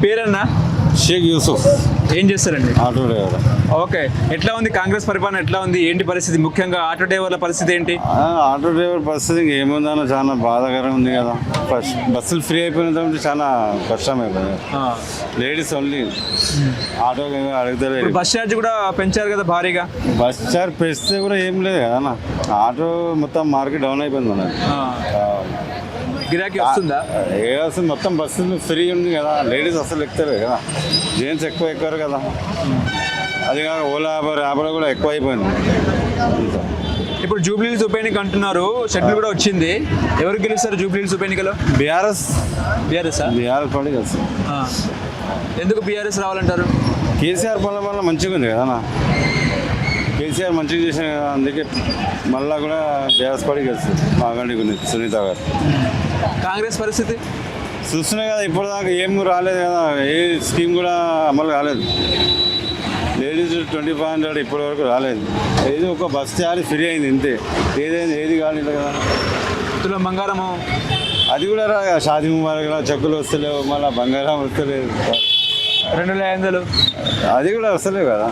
పేరన్నా? షేక్ యూసుఫ్. ఏం చేస్తారండి? Auto driver. Okay, ఎట్లా ఉంది కాంగ్రెస్ పరిపాలన? ఎట్లా ఉంది, ఏంటి పరిస్థితి? ముఖ్యంగా ఆటో డ్రైవర్ల పరిస్థితి ఏంటి? ఆటో డ్రైవర్ పరిస్థితి ఏముందన్న చాలా బాధాకరంగా ఉంది కదా. ఫస్ట్ బస్సులు ఫ్రీ అయిపోయిన తర్వాత చాలా కష్టం అయిపోయింది. లేడీస్ ఓన్లీ ఆటో అడుగుతారు. బస్ ఛార్జ్ కూడా పెంచారు కదా భారీగా. బస్ ఛార్జ్ పెంచితే కూడా ఏం లేదు కదా. ఆటో మొత్తం మార్కెట్ డౌన్ అయిపోయింది మనకి. గిరాకీ వస్తుందా? ఏ వస్తుంది, మొత్తం బస్సులు ఫ్రీ ఉంది కదా. లేడీస్ అసలు ఎక్కుతారు కదా, జెంట్స్ ఎక్కువ ఎక్కారు కదా. అది కాక ఓలా ర్యాపిడో కూడా ఎక్కువ అయిపోయింది. ఇప్పుడు జూబ్లీహిల్స్ ఉప ఎన్నిక అంటున్నారు, షెడ్యూల్ కూడా వచ్చింది. ఎవరు గెలుస్తారు జూబ్లీహిల్స్ ఉప ఎన్నికలో? బీఆర్ఎస్ పార్టీ గెలుస్తుంది. ఎందుకు బీఆర్ఎస్ రావాలంటారు? కేసీఆర్ పనుల వల్ల మంచిగా ఉంది కదా. కేసీఆర్ మంచిగా చేసిన కదా, అందుకే మళ్ళా కూడా బీఆర్ఎస్ పార్టీ గెలుస్తుంది. మాగండి గురించి సునీత గారు. కాంగ్రెస్ పరిస్థితి చూస్తున్నాయి కదా, ఇప్పుడు దాకా ఏం రాలేదు కదా. ఏ స్కీమ్ కూడా అమలు కాలేదు. లేడీస్ 2500 ఇప్పటి వరకు రాలేదు. ఏది ఒక బస్ ఛార్జ్ ఫ్రీ అయింది ఇంతే. ఏది కాలేదు కదా. తుల బంగారము అది కూడా రా. షాదీ ముబారక్ చెక్కులు వస్తలేవు, మళ్ళీ బంగారం వస్తలేదు. 2500 అది కూడా వస్తలేవు కదా.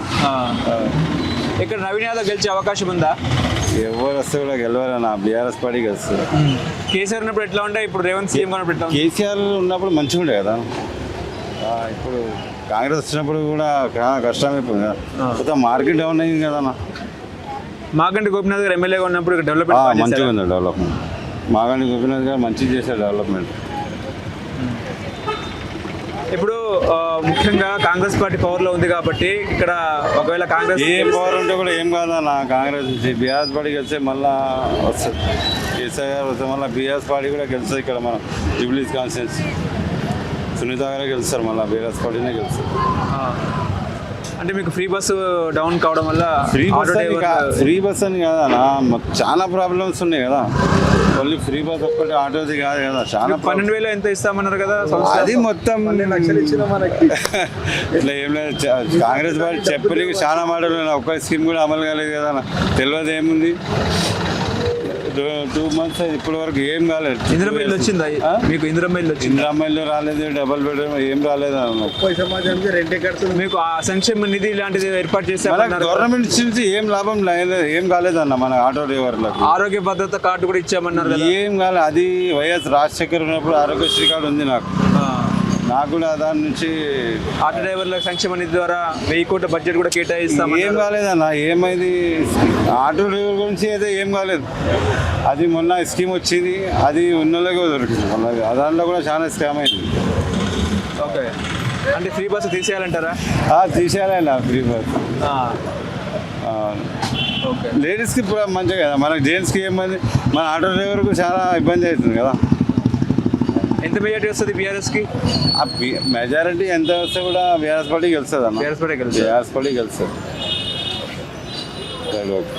ఇక్కడ నవీన్ యాదవ్ గెలిచే అవకాశం ఉందా? ఎవరు వస్తే కూడా గెలవాలన్న బీఆర్ఎస్ పార్టీ గెలుస్తుంది. కేసీఆర్ ఉన్నప్పుడు ఎట్లా ఉంటాయి, ఇప్పుడు రేవంత్ సీఎం ఉన్నప్పుడు ఎట్లా? కేసీఆర్ ఉన్నప్పుడు మంచిగా ఉండే కదా. ఇప్పుడు కాంగ్రెస్ వచ్చినప్పుడు కూడా కష్టం అయిపోయింది కదా. మొత్తం మార్కెట్ డౌన్ అయింది కదా. మాగంటి గోపినాథ్ గారు ఎమ్మెల్యేగా ఉన్నప్పుడు డెవలప్మెంట్ మంచిగా ఉంది. డెవలప్మెంట్ మాగంటి గోపినాథ్ గారు మంచిగా చేశారు డెవలప్మెంట్. ఇప్పుడు ముఖ్యంగా కాంగ్రెస్ పార్టీ పవర్లో ఉంది కాబట్టి ఇక్కడ ఒకవేళ కాంగ్రెస్ ఏం పవర్ ఉంటే కూడా ఏం కాదన్న. కాంగ్రెస్ నుంచి బీఆర్ఎస్ పార్టీ గెలిస్తే మళ్ళీ వస్తుంది. కేసీఆర్ గారు వస్తే మళ్ళీ బీఆర్ఎస్ పార్టీ కూడా గెలుస్తుంది. ఇక్కడ మన జూబ్లీహిల్స్ కాన్స్టిట్యున్సీ సునీత గారే గెలుస్తారు. మళ్ళీ బీఆర్ఎస్ పార్టీనే గెలుస్తారు. అంటే మీకు ఫ్రీ బస్సు డౌన్ కావడం వల్ల ఫ్రీ బస్ అని కాదన్నా, చాలా ప్రాబ్లమ్స్ ఉన్నాయి కదా. ఓన్లీ ఫ్రీ బస్ ఒక్కటి ఆటోది కాదు కదా. చాలా 12,000 ఎంత ఇస్తామన్నారు కదా. అది మొత్తం ఇట్లా ఏం లేదు. కాంగ్రెస్ పార్టీ చెప్పలేక చాలా మాటలు. ఒక్క స్కీమ్ కూడా అమలు కాలేదు కదా. తెలియదు ఏముంది. 2 months ఇప్పటి వరకు ఏం కాలేదు. ఇందిరమ్మ ఇల్లు వచ్చిందా మీకు? ఇందిరమ్మ ఇల్లు రాలేదు, డబల్ బెడ్రూమ్ ఏం రాలేదు. మీకు ఆ సంక్షేమ నిధి ఇలాంటిది ఏర్పాటు చేశారు. గవర్నమెంట్ నుంచి ఏం లాభం లేదు, ఏం కాలేదన్న మన ఆటో డ్రైవర్లకు. ఆరోగ్య భద్రత కార్డు కూడా ఇచ్చామన్నారు. ఏం కాలేదు. అది వైఎస్ రాజశేఖర్ ఉన్నప్పుడు ఆరోగ్యశ్రీ కార్డు ఉంది నాకు కూడా. దాని నుంచి ఆటో డ్రైవర్ల సంక్షేమ నిధి ద్వారా 1000 కోట్ల బడ్జెట్ కూడా కేటాయిస్తాం. ఏం కాలేదన్న. ఏమైంది ఆటో డ్రైవర్ గురించి అయితే ఏం కాలేదు. అది మొన్న స్కీమ్ వచ్చింది, అది ఉన్నోళ్ళకే దొరికింది. దాంట్లో కూడా చాలా స్కామ్ అయింది. ఓకే, అంటే ఫ్రీ బస్సు తీసేయాలంటారా? తీసేయాలన్నా ఫ్రీ బస్. ఓకే, లేడీస్కి ఇప్పుడు మంచిగా కదా. మనకు జెంట్స్కి ఏమైంది, మన ఆటో డ్రైవర్కు చాలా ఇబ్బంది అవుతుంది కదా. ఎంత మెజారిటీ వస్తుంది బీఆర్ఎస్కి? మెజారిటీ ఎంత వస్తే కూడా బీఆర్ఎస్ పార్టీ గెలుస్తుంది అన్న. బీఆర్ఎస్ పార్టీ గెలుస్తుంది. ఓకే.